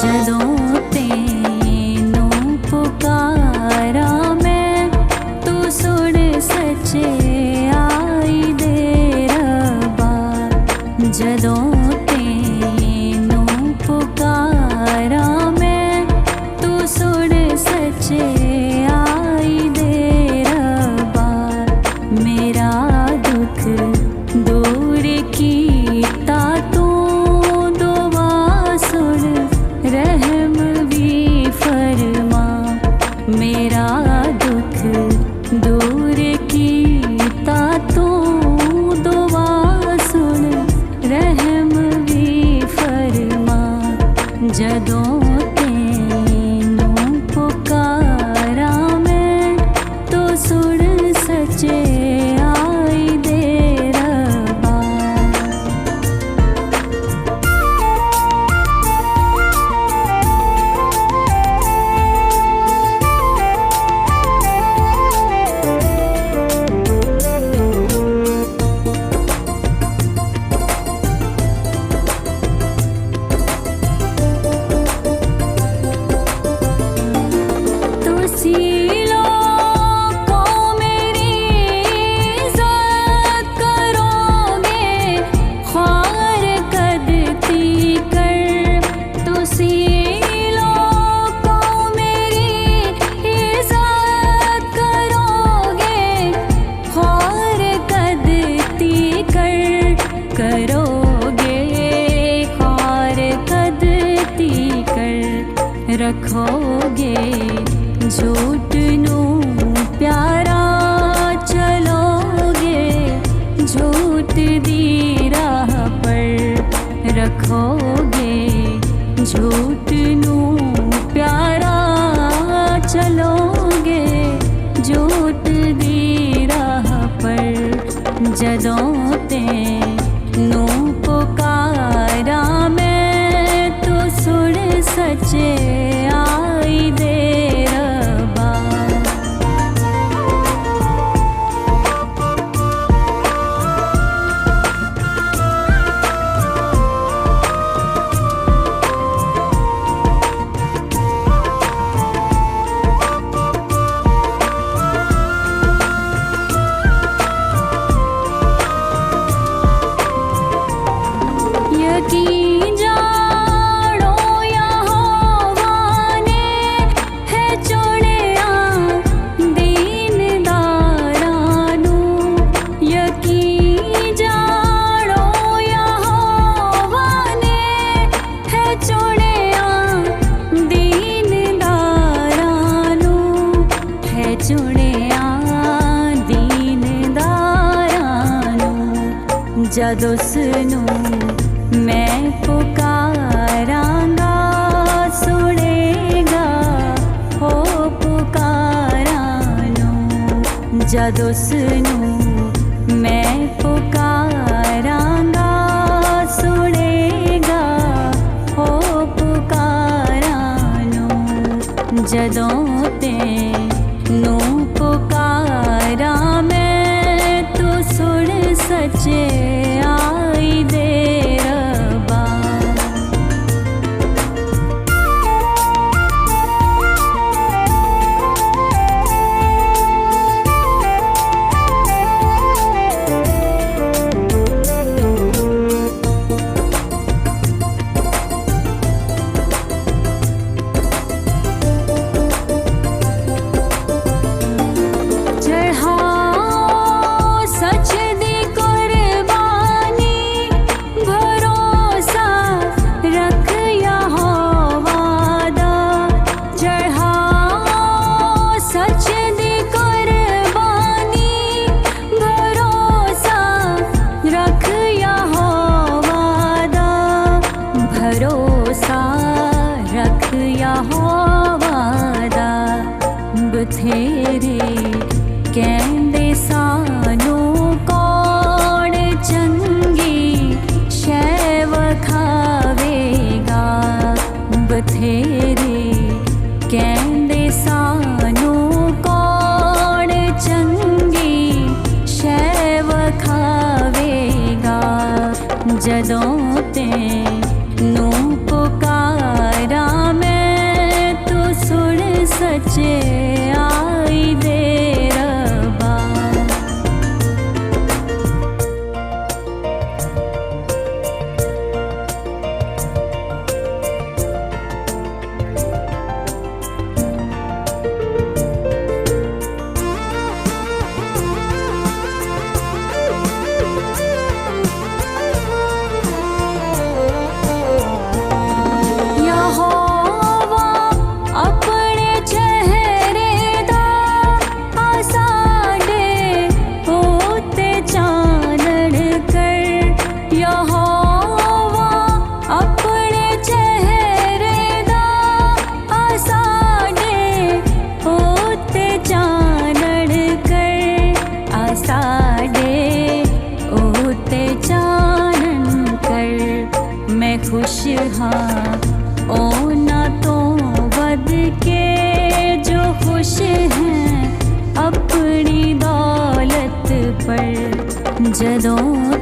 जदों तेनू पुकारा मैं, तू सुन सच्चे आई दे रब्बा। जदों तेनू पुकारा मैं, तू सुन सच्चे आई दे रब्बा। मेरा दुख दूर कीता तू, दुआ सुन रहम भी फरमा। मेरा दुख दूर कीता तू, दुआ सुन रहम भी फरमा। जदों तेनू पुकारा मैं, तो सुन सच्चे आई दे रब्बा। तुसीलो को मेरी इज़्ज़त करोगे, ख्वार कदती कर। तुसीलो को मेरी इज़्ज़त करोगे, ख्वार कदती कर। करोगे ख्वार कदती कर। रखोगे झूठ नू प्यारा, चलोगे झूठ दी राह पर। रखोगे झूठ नू प्यारा, चलोगे झूठ दी राह पर। जदों तेनू पुकारा मैं, तो सुन सच्चे आई दे रब्बा। यकीन जानो यहोवा ने है चुनिया दीनदारां नू। यकीन जानो यहोवा ने है चुनिया दीनदारां नू। है चुनिया दीनदारां नू। जद उसनू मैं पुकारांगा, सुनेगा हो पुकारा नू। जद उसनू मैं पुकारांगा, सुनेगा हो पुकारा नू। जदों तेनू पुकारा मैं, तो सुन सच्चे आई दे रब्बा। सच दी कुर्बानी, भरोसा रख यहोवा दा। चढ़ाओ सच दी कुर्बानी, भरोसा रख यहोवा दा। भरोसा रख यहोवा दा। बथेरे कहंदे सानू कौन चंगी शै वखावेगा। बथेरे कहंदे सानू कौन चंगी शै वखावेगा। जदों तेनू पुकारा सचे आई दे रब्बा। खुश हाँ ओ ना तो बद के जो खुश हैं अपनी दौलत पर। जदों